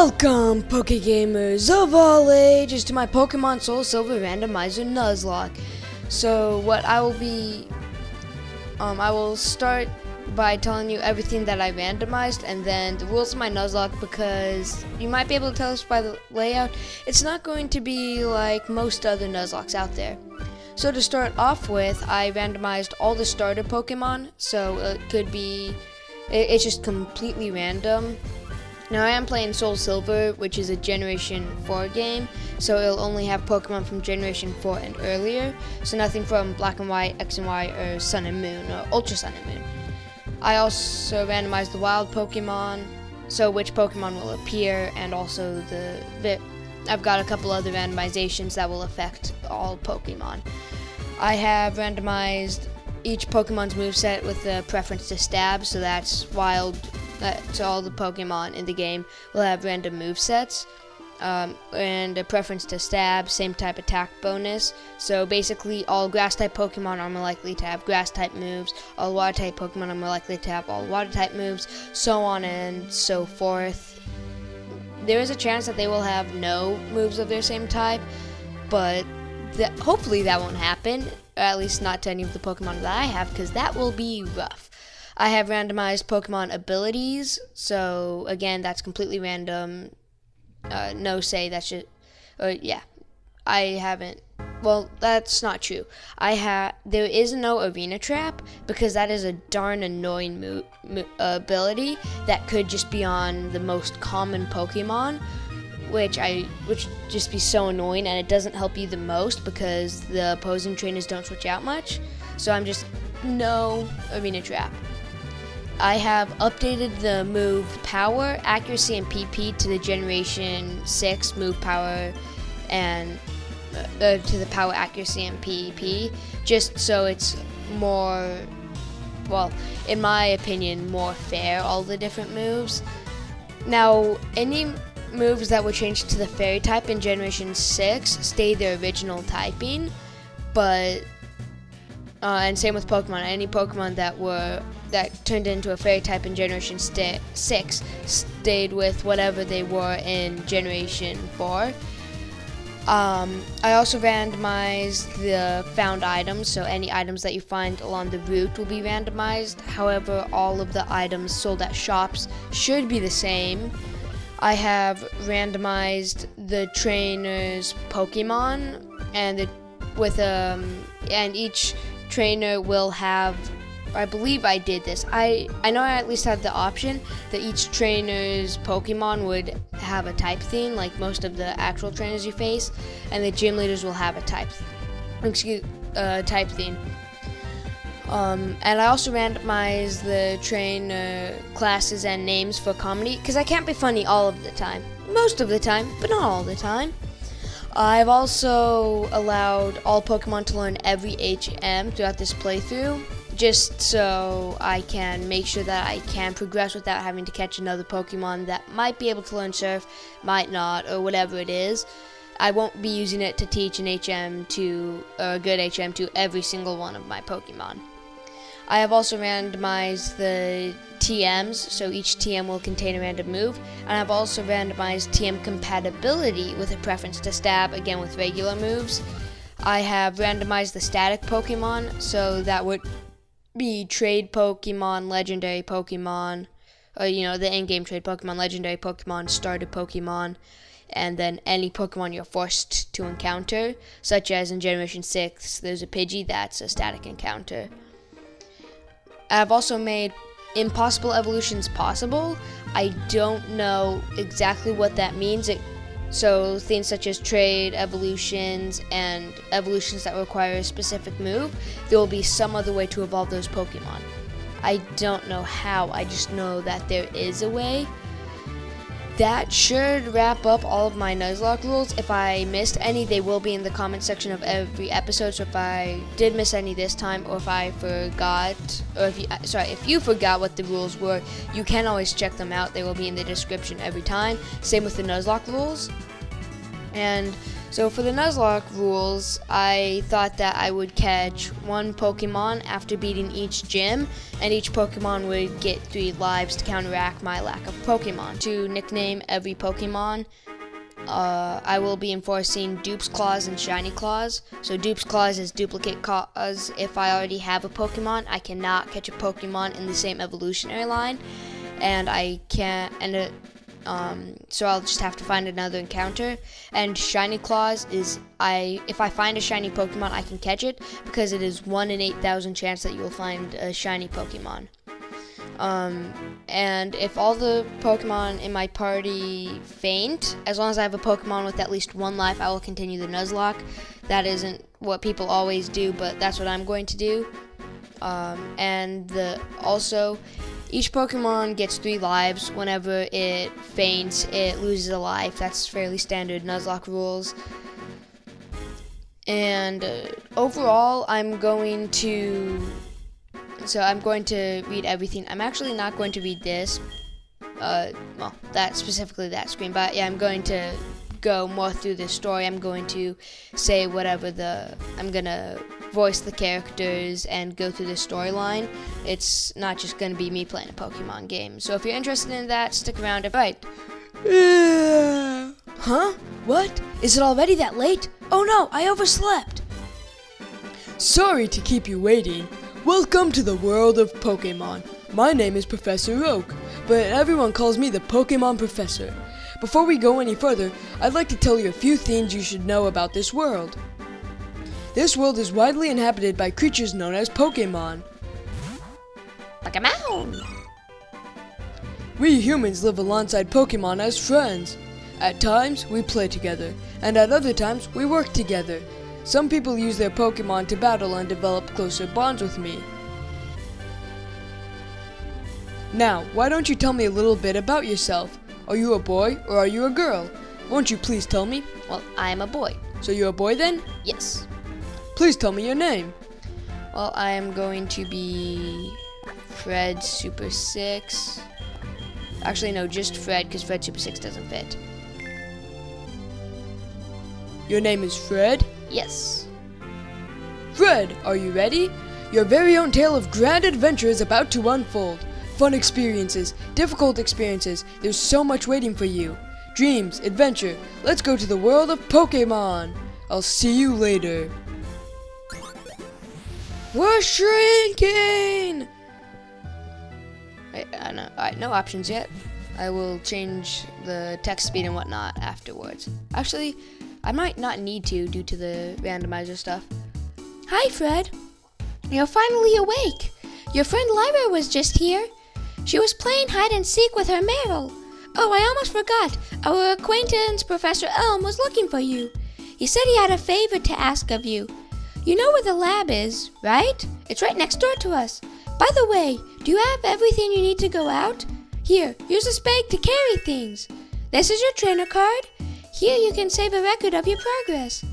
Welcome, Poké-gamers of all ages, to my Pokemon Soul Silver Randomizer Nuzlocke. So what I will start by telling you everything that I randomized and then the rules of my Nuzlocke, because you might be able to tell us by the layout, it's not going to be like most other Nuzlockes out there. So to start off with, I randomized all the starter Pokemon, so it's just completely random. Now I am playing Soul Silver, which is a Generation 4 game, so it'll only have Pokemon from Generation 4 and earlier, so nothing from Black and White, X and Y, or Sun and Moon, or Ultra Sun and Moon. I also randomized the wild Pokemon, so which Pokemon will appear, and also I've got a couple other randomizations that will affect all Pokemon. I have randomized each Pokemon's moveset with a preference to S.T.A.B, so that's wild. So all the Pokemon in the game will have random movesets, and a preference to S.T.A.B, same type attack bonus. So basically all grass-type Pokemon are more likely to have grass-type moves, all water-type Pokemon are more likely to have all water-type moves, so on and so forth. There is a chance that they will have no moves of their same type, but hopefully that won't happen, or at least not to any of the Pokemon that I have, because that will be rough. I have randomized Pokemon abilities, so again, that's completely random. No say, that's just, yeah, I haven't. Well, that's not true. There is no arena trap, because that is a darn annoying ability that could just be on the most common Pokemon, which just be so annoying, and it doesn't help you the most because the opposing trainers don't switch out much. So I'm just no arena trap. I have updated the move power, accuracy, and PP to the Generation 6 move power and to the power, accuracy, and PP, just so it's more, well, in my opinion, more fair, all the different moves. Now, any moves that were changed to the fairy type in Generation 6 stay their original typing, but and same with Pokemon. Any Pokemon that turned into a fairy type in Generation 6 stayed with whatever they were in Generation 4. I also randomized the found items, so any items that you find along the route will be randomized. However, all of the items sold at shops should be the same. I have randomized the trainers' Pokemon, and each trainer will have, I believe I did this. I know I at least had the option that each trainer's Pokemon would have a type theme, like most of the actual trainers you face, and the gym leaders will have a type theme. And I also randomized the trainer classes and names for comedy, because I can't be funny all of the time. Most of the time, but not all the time. I've also allowed all Pokemon to learn every HM throughout this playthrough, just so I can make sure that I can progress without having to catch another Pokemon that might be able to learn Surf, might not, or whatever it is. I won't be using it to teach an a good HM to every single one of my Pokemon. I have also randomized the TMs, so each TM will contain a random move, and I've also randomized TM compatibility with a preference to S.T.A.B, again with regular moves. I have randomized the static Pokemon, so that would be trade Pokemon, legendary Pokemon, or the in-game trade Pokemon, legendary Pokemon, starter Pokemon, and then any Pokemon you're forced to encounter, such as in Generation 6, there's a Pidgey, that's a static encounter. I've also made impossible evolutions possible. I don't know exactly what that means. So things such as trade evolutions and evolutions that require a specific move, there will be some other way to evolve those Pokemon. I don't know how, I just know that there is a way. That should wrap up all of my Nuzlocke rules. If I missed any, they will be in the comment section of every episode. So if I did miss any this time, or if I forgot, or if you forgot what the rules were, you can always check them out. They will be in the description every time. Same with the Nuzlocke rules. And so for the Nuzlocke rules, I thought that I would catch one Pokemon after beating each gym, and each Pokemon would get 3 lives to counteract my lack of Pokemon. To nickname every Pokemon, I will be enforcing Dupe's Claws and Shiny Claws. So Dupe's Claws is duplicate claws. If I already have a Pokemon, I cannot catch a Pokemon in the same evolutionary line, and I can't. So I'll just have to find another encounter. And Shiny Claws is if I find a shiny Pokemon, I can catch it, because it is 1 in 8,000 chance that you will find a shiny Pokemon. And if all the Pokemon in my party faint, as long as I have a Pokemon with at least 1 life, I will continue the Nuzlocke. That isn't what people always do, but that's what I'm going to do. Also, each Pokemon gets 3 lives. Whenever it faints, it loses a life. That's fairly standard Nuzlocke rules. And overall, I'm going to read everything. I'm actually not going to read this. That screen. But yeah, I'm going to go more through the story. I'm going to say I'm going to voice the characters and go through the storyline. It's not just going to be me playing a Pokemon game. So if you're interested in that, stick around. Right. Huh? What? Is it already that late? Oh no, I overslept. Sorry to keep you waiting. Welcome to the world of Pokemon. My name is Professor Oak, but everyone calls me the Pokemon Professor. Before we go any further, I'd like to tell you a few things you should know about this world. This world is widely inhabited by creatures known as Pokemon. Pokémon! We humans live alongside Pokemon as friends. At times, we play together, and at other times, we work together. Some people use their Pokemon to battle and develop closer bonds with me. Now, why don't you tell me a little bit about yourself? Are you a boy or are you a girl? Won't you please tell me? Well, I am a boy. So you're a boy then? Yes. Please tell me your name. Well, I am going to be Fred Super 6. Actually, no, just Fred, because Fred Super 6 doesn't fit. Your name is Fred? Yes. Fred, are you ready? Your very own tale of grand adventure is about to unfold. Fun experiences, difficult experiences, there's so much waiting for you. Dreams, adventure, let's go to the world of Pokemon. I'll see you later. We're shrinking! Alright, no options yet. I will change the text speed and whatnot afterwards. Actually, I might not need to due to the randomizer stuff. Hi, Fred. You're finally awake. Your friend Lyra was just here. She was playing hide and seek with her Meryl. Oh, I almost forgot. Our acquaintance, Professor Elm, was looking for you. He said he had a favor to ask of you. You know where the lab is, right? It's right next door to us. By the way, do you have everything you need to go out? Here, use this bag to carry things. This is your trainer card. Here you can save a record of your progress.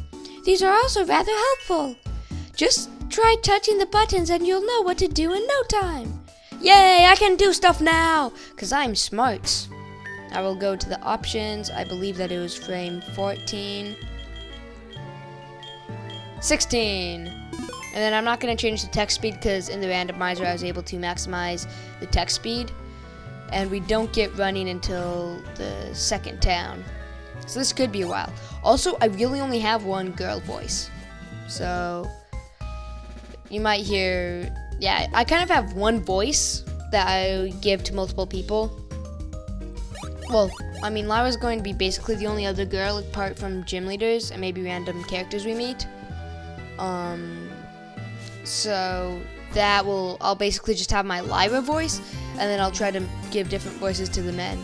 These are also rather helpful. Just try touching the buttons and you'll know what to do in no time. Yay, I can do stuff now, because I'm smart. I will go to the options. I believe that it was frame 14. 16. And then I'm not going to change the text speed because in the randomizer I was able to maximize the text speed. And we don't get running until the second town. So this could be a while. Also, I really only have one girl voice. So you might hear, yeah, I kind of have one voice that I give to multiple people. Well, I mean, Lyra's going to be basically the only other girl apart from gym leaders and maybe random characters we meet. So I'll basically just have my Lyra voice, and then I'll try to give different voices to the men.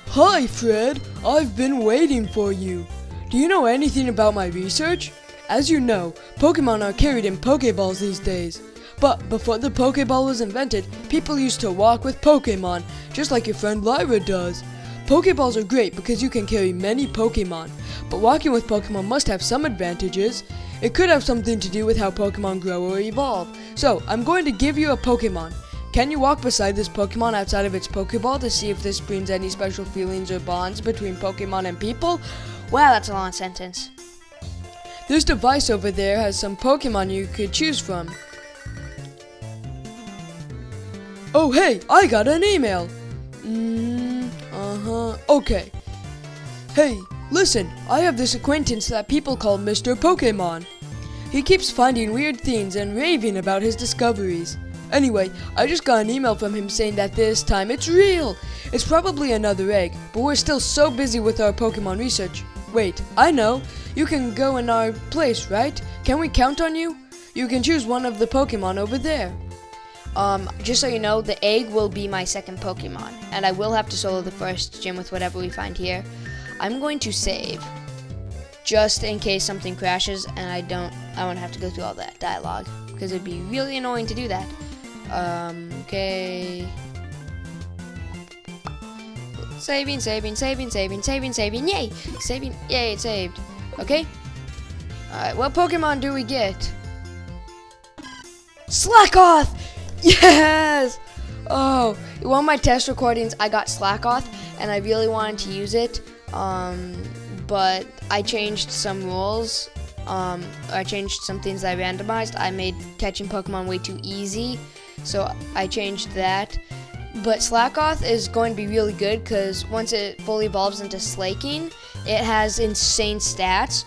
Hi, Fred. I've been waiting for you. Do you know anything about my research? As you know, Pokemon are carried in Pokeballs these days. But before the Pokeball was invented, people used to walk with Pokemon, just like your friend Lyra does. Pokeballs are great because you can carry many Pokemon, but walking with Pokemon must have some advantages. It could have something to do with how Pokemon grow or evolve. So, I'm going to give you a Pokemon. Can you walk beside this Pokemon outside of its Pokeball to see if this brings any special feelings or bonds between Pokemon and people? Wow, that's a long sentence. This device over there has some Pokemon you could choose from. Oh hey, I got an email. Okay. Hey, listen, I have this acquaintance that people call Mr. Pokemon. He keeps finding weird things and raving about his discoveries. Anyway, I just got an email from him saying that this time it's real. It's probably another egg, but we're still so busy with our Pokemon research. Wait, I know. You can go in our place, right? Can we count on you? You can choose one of the Pokemon over there. Just so you know, the egg will be my second Pokemon, and I will have to solo the first gym with whatever we find here. I'm going to save, just in case something crashes and I won't have to go through all that dialogue, because it'd be really annoying to do that. Okay. Saving, yay! Saving, yay, it saved. Okay. Alright, what Pokemon do we get? Slackoth! Yes! Oh, in one of my test recordings, I got Slackoth, and I really wanted to use it, but I changed some rules. I changed some things that I randomized. I made catching Pokemon way too easy, so I changed that. But Slackoth is going to be really good because once it fully evolves into Slaking, it has insane stats.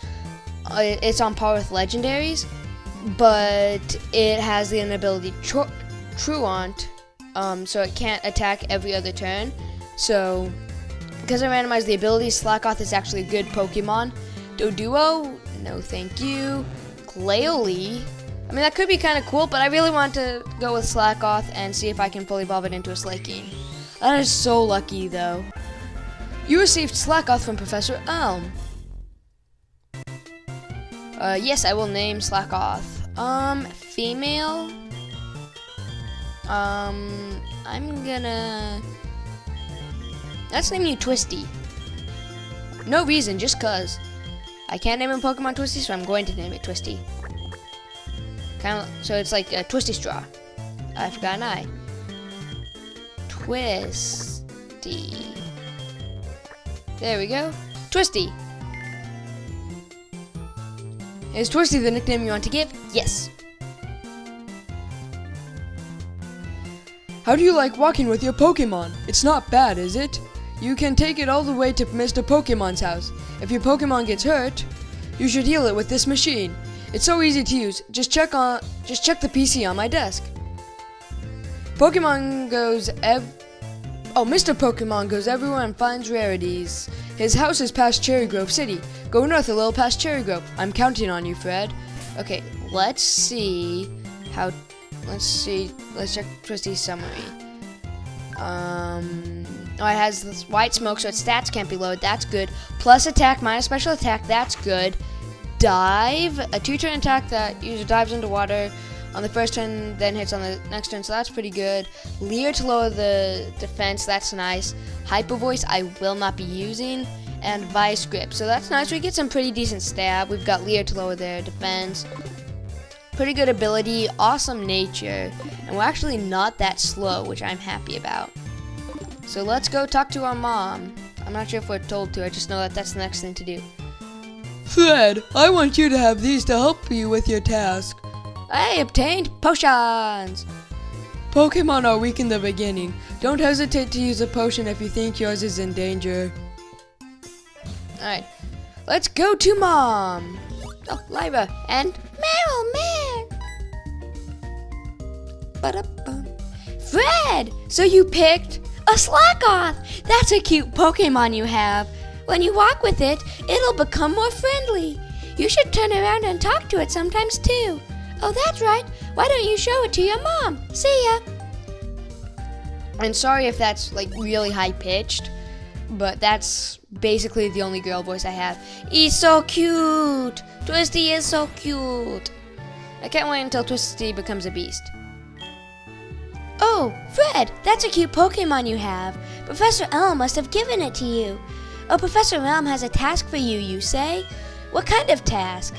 It's on par with legendaries, but it has the inability Truant, so it can't attack every other turn. So, because I randomized the abilities, Slackoth is actually a good Pokemon. Doduo, no thank you. Glalie, I mean that could be kind of cool, but I really want to go with Slackoth and see if I can fully evolve it into a Slaking. That is so lucky though. You received Slackoth from Professor Elm. Yes, I will name Slackoth. Female. Let's name you Twisty. No reason, just cause. I can't name a Pokemon Twisty, so I'm going to name it Twisty. So it's like a Twisty Straw. I forgot an I. Twisty. There we go. Twisty. Is Twisty the nickname you want to give? Yes. How do you like walking with your Pokemon? It's not bad, is it? You can take it all the way to Mr. Pokemon's house. If your Pokemon gets hurt, you should heal it with this machine. It's so easy to use. Just check the PC on my desk. Mr. Pokemon goes everywhere and finds rarities. His house is past Cherry Grove City. Go north a little past Cherry Grove. I'm counting on you, Fred. Okay, let's check Twisty's summary. It has this white smoke, so its stats can't be lowered. That's good. Plus attack, minus special attack. That's good. Dive, a 2-turn attack that user dives into water on the first turn, then hits on the next turn, so that's pretty good. Leer to lower the defense, that's nice. Hyper Voice, I will not be using. And Vice Grip, so that's nice. We get some pretty decent stab. We've got Leer to lower their defense. Pretty good ability, awesome nature, and we're actually not that slow, which I'm happy about. So let's go talk to our mom. I'm not sure if we're told to, I just know that that's the next thing to do. Fred, I want you to have these to help you with your task. I obtained potions! Pokemon are weak in the beginning. Don't hesitate to use a potion if you think yours is in danger. Alright, let's go to Mom! Oh, Lyra, and Ba-da-bum. Fred! So you picked a Slackoth! That's a cute Pokemon you have. When you walk with it, it'll become more friendly. You should turn around and talk to it sometimes too. Oh, that's right. Why don't you show it to your mom? See ya. And sorry if that's like really high pitched, but that's basically the only girl voice I have. He's so cute. Twisty is so cute. I can't wait until Twisty becomes a beast. Oh, Fred, that's a cute Pokemon you have. Professor Elm must have given it to you. Oh, Professor Elm has a task for you, you say? What kind of task?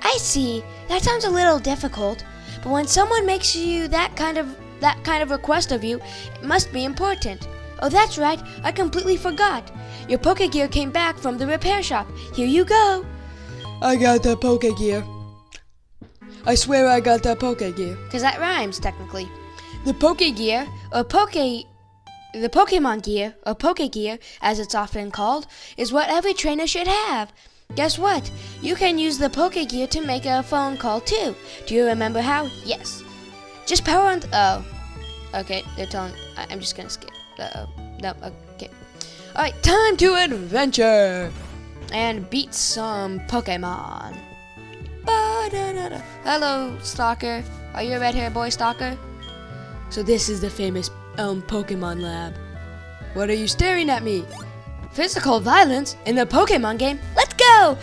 I see. That sounds a little difficult. But when someone makes you that kind of request of you, it must be important. Oh, that's right. I completely forgot. Your Poké Gear came back from the repair shop. Here you go. I got that Poké Gear. I swear I got that Poké Gear. Because that rhymes, technically. The Poké Gear, or the Pokemon Gear, or Poké Gear, as it's often called, is what every trainer should have. Guess what? You can use the Poké Gear to make a phone call too. Do you remember how? Yes. Just power on. Oh. Okay, they're telling. I'm just gonna skip. No, okay. Alright, time to adventure! And beat some Pokemon. Ba-da-da-da. Hello, Stalker. Are you a red-haired boy, Stalker? So this is the famous Pokemon lab. What are you staring at me? Physical violence in the Pokemon game? Let's go!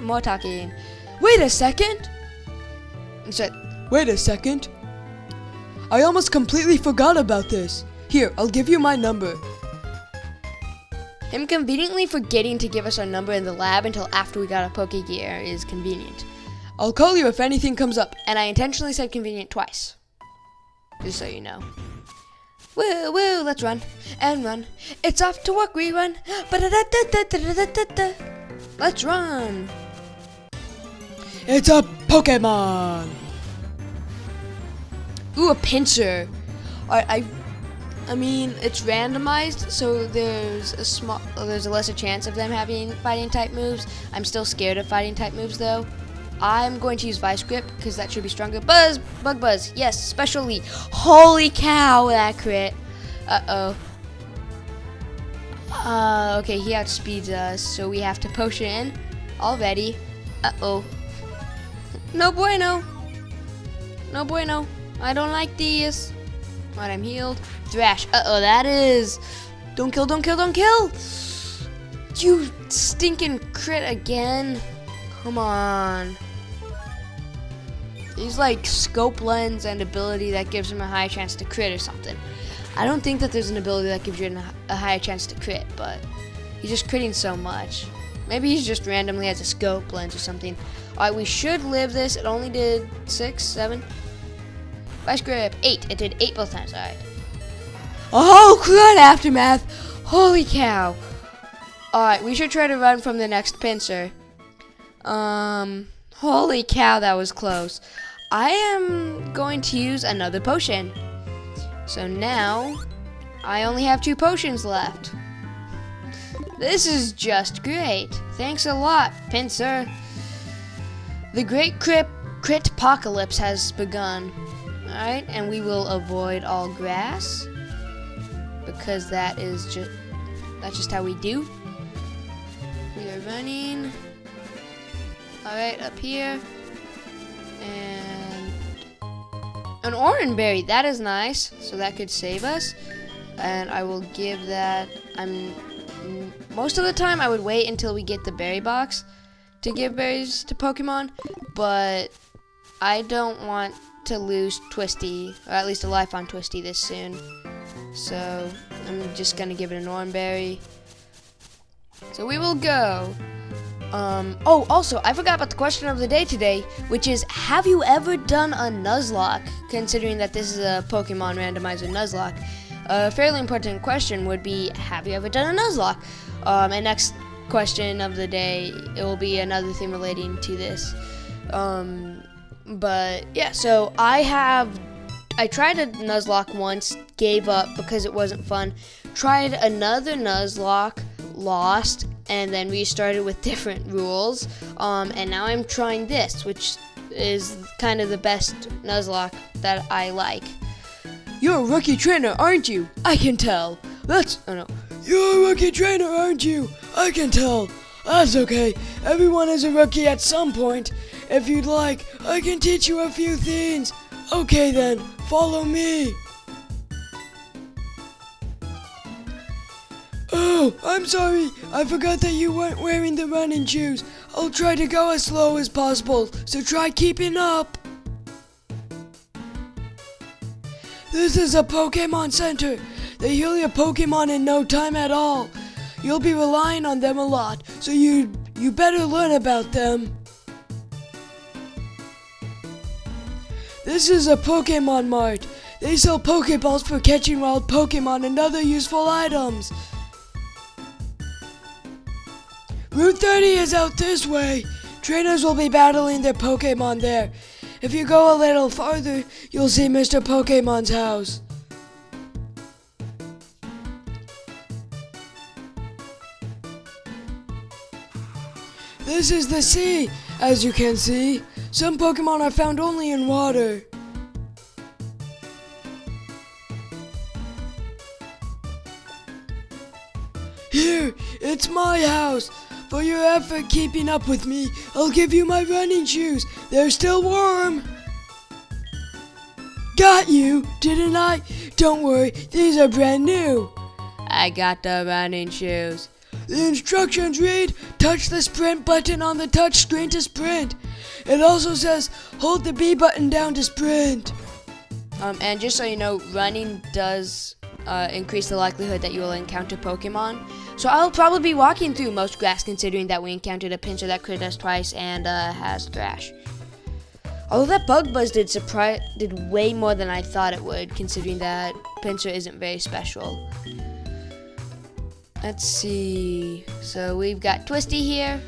More talking. Wait a second! So, Wait a second. I almost completely forgot about this. Here, I'll give you my number. him conveniently forgetting to give us our number in the lab until after we got a Poké Gear is convenient. I'll call you if anything comes up. And I intentionally said convenient twice. Just so you know. Woo, woo, let's run. And run. It's off to work, rerun. Ba-da-da-da-da-da-da-da-da. Let's run. It's a Pokemon! Ooh, a pincer. I mean, it's randomized, so there's a lesser chance of them having fighting type moves. I'm still scared of fighting type moves though. I'm going to use Vice Grip because that should be stronger. Buzz, Bug Buzz, yes, special lead. Holy cow, that crit. Uh-oh. Okay, he outspeeds us, so we have to potion in already. Uh-oh. No bueno. No bueno. I don't like these. Alright, I'm healed. Thrash. Uh-oh, that is. Don't kill, don't kill, don't kill. You stinking crit again. Come on. He's like scope lens and ability that gives him a high chance to crit or something. I don't think that there's an ability that gives you a higher chance to crit, but he's just critting so much. Maybe he's just randomly has a scope lens or something. Alright, we should live this. It only did 6, 7. Vice Grip, 8. It did 8 both times. Alright. Oh, crit aftermath. Holy cow. Alright, we should try to run from the next pincer. Holy cow, that was close. I am going to use another potion. So now, I only have 2 potions left. This is just great. Thanks a lot, pincer. The great Crit-pocalypse has begun. Alright, and we will avoid all grass. Because that's just how we do. We are running. Alright, up here. And an orange berry, that is nice. So that could save us. And I will give that. Most of the time I would wait until we get the berry box to give berries to Pokemon. But I don't want to lose Twisty, or at least a life on Twisty this soon. So I'm just gonna give it an orange berry. So we will go. Oh, also, I forgot about the question of the day today, which is, have you ever done a Nuzlocke? Considering that this is a Pokemon Randomizer Nuzlocke, a fairly important question would be, have you ever done a Nuzlocke? And next question of the day, it will be another thing relating to this. But yeah, so I tried a Nuzlocke once, gave up because it wasn't fun. Tried another Nuzlocke, lost, and then restarted with different rules. And now I'm trying this, which is kind of the best Nuzlocke that I like. You're a rookie trainer, aren't you? I can tell. You're a rookie trainer, aren't you? I can tell. That's okay. Everyone is a rookie at some point. If you'd like, I can teach you a few things. Okay then, follow me. Oh, I'm sorry. I forgot that you weren't wearing the running shoes. I'll try to go as slow as possible, so try keeping up. This is a Pokemon Center. They heal your Pokemon in no time at all. You'll be relying on them a lot, so you better learn about them. This is a Pokemon Mart. They sell Pokeballs for catching wild Pokemon and other useful items. Route 30 is out this way. Trainers will be battling their Pokemon there. If you go a little farther, you'll see Mr. Pokemon's house. This is the sea, as you can see. Some Pokemon are found only in water. Here, it's my house. For your effort keeping up with me, I'll give you my running shoes. They're still warm. Got you, didn't I? Don't worry, these are brand new. I got the running shoes. The instructions read, touch the sprint button on the touch screen to sprint. It also says, hold the B button down to sprint. And just so you know, running does increase the likelihood that you will encounter Pokemon. So I'll probably be walking through most grass, considering that we encountered a Pinsir that crit us twice and has Thrash. Although that Bug Buzz did way more than I thought it would, considering that Pinsir isn't very special. Let's see. So we've got Twisty here.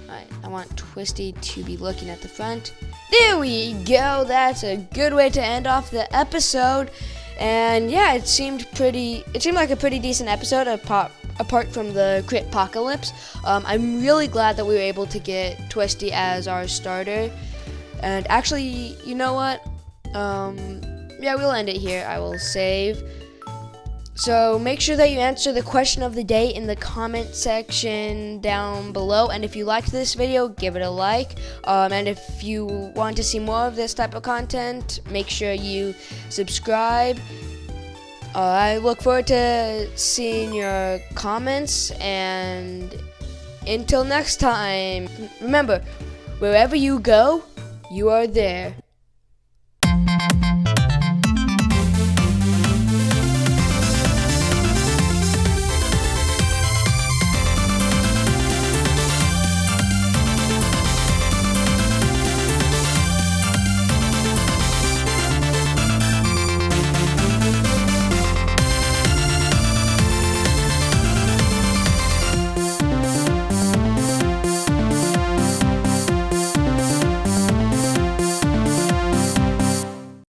I want Twisty to be looking at the front. There we go. That's a good way to end off the episode. And yeah, it seemed like a pretty decent episode apart from the Crit-pocalypse. I'm really glad that we were able to get Twisty as our starter. And actually, you know what? Yeah, we'll end it here. I will save. So make sure that you answer the question of the day in the comment section down below. And if you liked this video, give it a like. And if you want to see more of this type of content, make sure you subscribe. I look forward to seeing your comments. And until next time, remember, wherever you go, you are there.